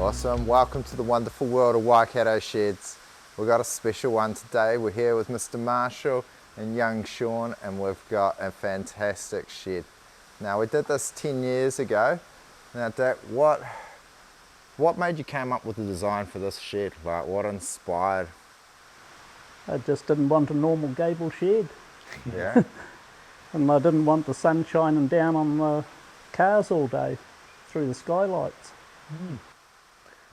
Awesome, welcome to the wonderful world of Waikato sheds. We've got a special one today. We're here with Mr. Marshall and young Sean, and we've got a fantastic shed. Now we did this 10 years ago. Now Dick, what made you come up with the design for this shed? Like, what inspired? I just didn't want a normal gable shed. Yeah. And I didn't want the sun shining down on the cars all day through the skylights. Mm.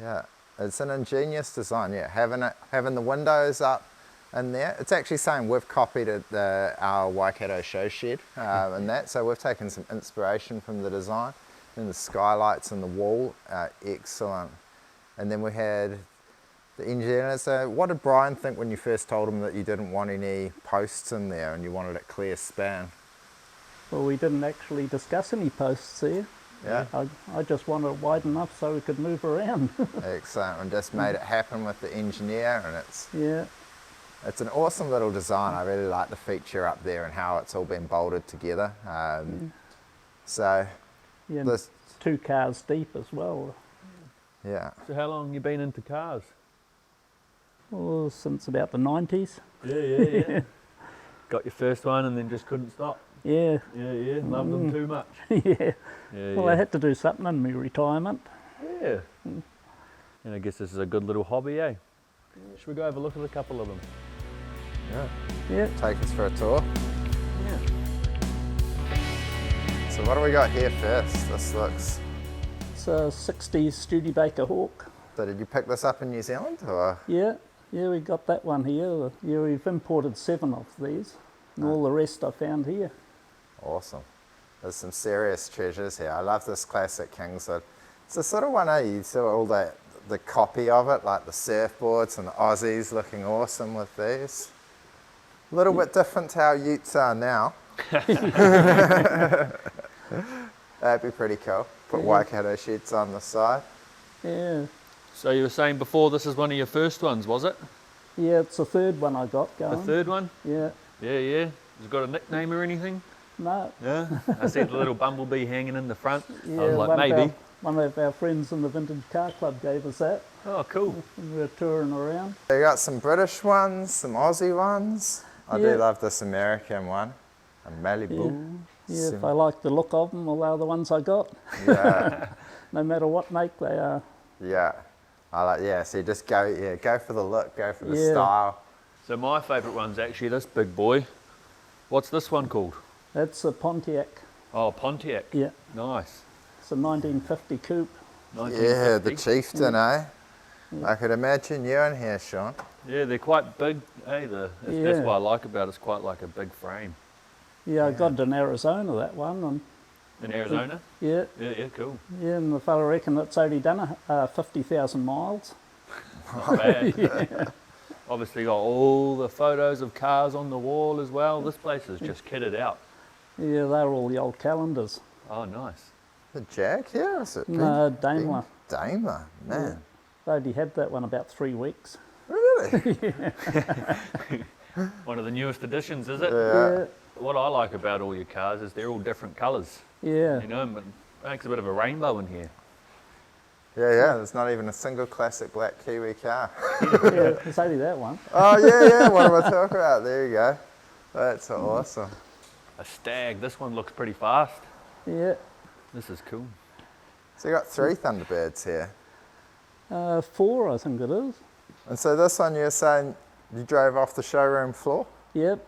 Yeah, it's an ingenious design. Yeah, having the windows up in there. It's actually saying we've copied our Waikato show shed and that. So we've taken some inspiration from the design, and the skylights and the wall are excellent. And then we had the engineer. So what did Brian think when you first told him that you didn't want any posts in there and you wanted it clear span? Well, we didn't actually discuss any posts there. Yeah. I just wanted it wide enough so we could move around. Excellent, and just made it happen with the engineer, and it's an awesome little design. I really like the feature up there and how it's all been bolted together. So yeah, this 2 cars deep as well. Yeah. So how long have you been into cars? Oh, since about the 90s. Yeah. Got your first one and then just couldn't stop. Yeah. Yeah. Loved them too much. Yeah. Well, I had to do something in my retirement. Yeah. And I guess this is a good little hobby, eh? Should we go have a look at a couple of them? Yeah. Take us for a tour. Yeah. So what do we got here first? This looks... It's a 60s Studebaker Hawk. So did you pick this up in New Zealand, or...? Yeah, we got that one here. Yeah, we've imported 7 of these, and all the rest I found here. Awesome. There's some serious treasures here. I love this classic Kingswood. It's the sort of one, you saw all the copy of it, like the surfboards and the Aussies looking awesome with these. A little bit different to how Utes are now. That'd be pretty cool. Put Waikato sheds on the side. Yeah. So you were saying before this is one of your first ones, was it? Yeah, it's the 3rd one I got going. The 3rd one? Yeah. Yeah. Has it got a nickname or anything? No. Yeah. I see the little bumblebee hanging in the front. Yeah, I was like, maybe. One of our friends in the Vintage Car Club gave us that. Oh, cool. We were touring around. They got some British ones, some Aussie ones. I do love this American one, a Malibu. Yeah, if I like the look of them, well, they're the ones I got. Yeah. No matter what make they are. Yeah. So you just go for the look, go for the style. So my favourite one's actually this big boy. What's this one called? That's a Pontiac. Oh, Pontiac. Yeah. Nice. It's a 1950 coupe. 1950. Yeah, the Chieftain, eh? I could imagine you in here, Sean. Yeah, they're quite big, eh? That's what I like about it. It's quite like a big frame. Yeah, I got it in Arizona, that one. In Arizona? Yeah. Yeah, cool. Yeah, and the fella reckoned it's only done 50,000 miles. Not bad. Obviously got all the photos of cars on the wall as well. This place is just kitted out. Yeah, they're all the old calendars. Oh, nice. The Jag here, is it? No, Daimler. Daimler, man. They only had that one about 3 weeks. Really? One of the newest additions, is it? Yeah. What I like about all your cars is they're all different colours. Yeah. You know, it makes a bit of a rainbow in here. Yeah, there's not even a single classic black Kiwi car. Yeah, it's only that one. Oh, yeah, what am I talking about? There you go. That's awesome. A Stag, this one looks pretty fast. Yeah. This is cool. So you got 3 Thunderbirds here. 4, I think it is. And so this one you're saying you drove off the showroom floor? Yep.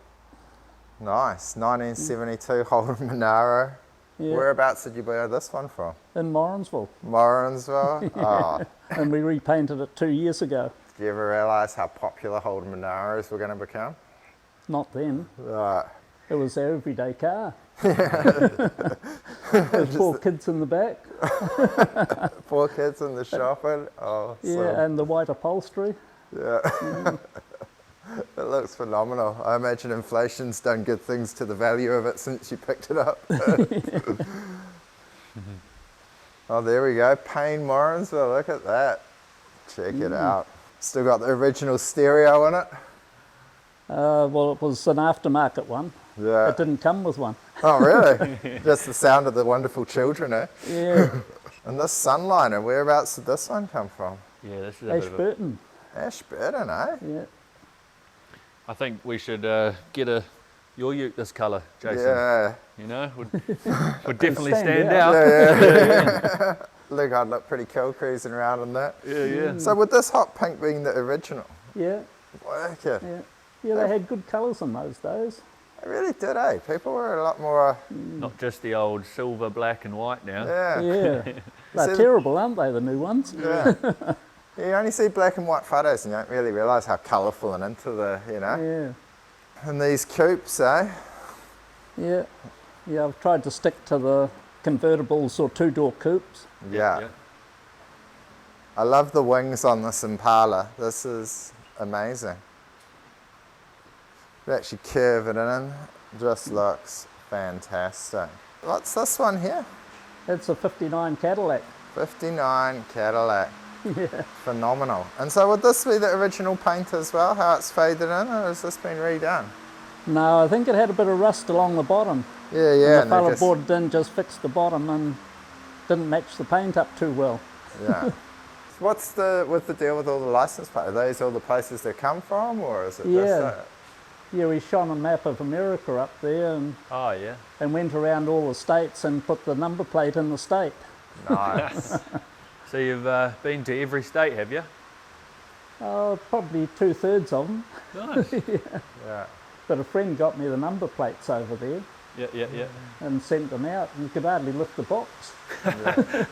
Nice, 1972 Holden Monaro. Yeah. Whereabouts did you buy this one from? In Morrinsville. Morrinsville? Oh. And we repainted it 2 years ago. Did you ever realise how popular Holden Monaros were going to become? Not then. Right. It was our everyday car. There's 4 kids in the back. 4 kids in the shopping. Oh, yeah, and the white upholstery. Yeah. It looks phenomenal. I imagine inflation's done good things to the value of it since you picked it up. Oh, there we go. Payne Morrinsville. Look at that. Check it out. Still got the original stereo in it. Well, it was an aftermarket one. Yeah. It didn't come with one. Oh, really? Just the sound of the wonderful children, eh? Yeah. And this sunliner, whereabouts did this one come from? Yeah, this is a bit of a... Ashburton. Ashburton, eh? Yeah. I think we should get your ute this colour, Jason. Yeah. You know, would definitely stand stand out. out. Look, I'd look pretty cool cruising around in that. Yeah. So with this hot pink being the original, Yeah. wicked. Yeah. Yeah, they had good colours in those days. They really did, eh? People were a lot more, Not just the old silver, black and white now. yeah. Yeah. They're See, terrible, aren't they, the new ones? Yeah. You only see black and white photos and you don't really realise how colourful and into the, you know. Yeah. And these coupes, eh? Yeah. Yeah, I've tried to stick to the convertibles or two-door coupes. Yeah. I love the wings on this Impala. This is amazing. They actually curve it in. Just looks fantastic. What's this one here? That's a 59 Cadillac. 59 Cadillac. Yeah. Phenomenal. And so would this be the original paint as well, how it's faded in, or has this been redone? No, I think it had a bit of rust along the bottom. Yeah, And yeah. the fella brought it in, just fixed the bottom and didn't match the paint up too well. Yeah. What's with the deal with all the license plates? Are these all the places they come from, or is it Yeah. this? Yeah, we shone a map of America up there and Oh, yeah. went around all the states and put the number plate in the state. Nice. So you've been to every state, have you? Oh, probably 2/3 of them. Nice. Yeah. But a friend got me the number plates over there Yeah. and sent them out, and you could hardly lift the box.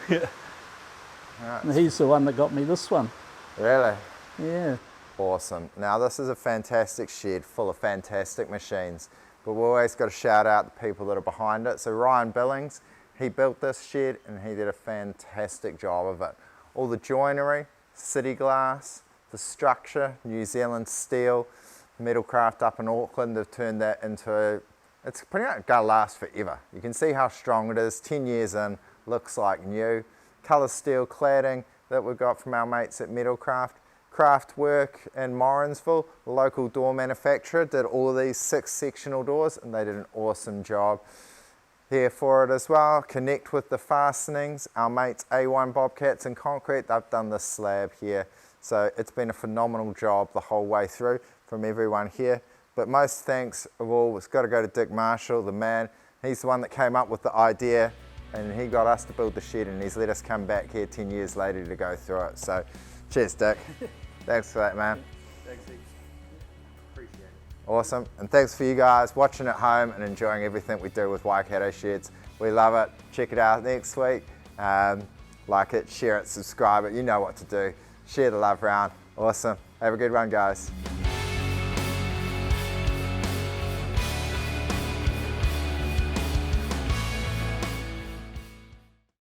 Yeah. And he's the one that got me this one. Really? Yeah. Awesome. Now this is a fantastic shed full of fantastic machines, but we've always got to shout out the people that are behind it. So Ryan Billings, he built this shed and he did a fantastic job of it. All the joinery, city glass, the structure, New Zealand steel, Metalcraft up in Auckland have turned that into, it's pretty much going to last forever. You can see how strong it is, 10 years in, looks like new. Colorsteel cladding that we got from our mates at Metalcraft. Craftwork in Morrinsville, the local door manufacturer, did all of these 6 sectional doors and they did an awesome job here for it as well. Konnect with the fastenings. Our mates A1 Bobcats and Concrete, they've done this slab here. So it's been a phenomenal job the whole way through from everyone here. But most thanks of all, it's got to go to Dick Marshall, the man. He's the one that came up with the idea and he got us to build the shed and he's let us come back here 10 years later to go through it. So cheers, Dick. Thanks for that, man. Thanks, appreciate it. Awesome. And thanks for you guys watching at home and enjoying everything we do with Waikato Sheds. We love it. Check it out next week. Like it, share it, subscribe it. You know what to do. Share the love around. Awesome. Have a good one, guys.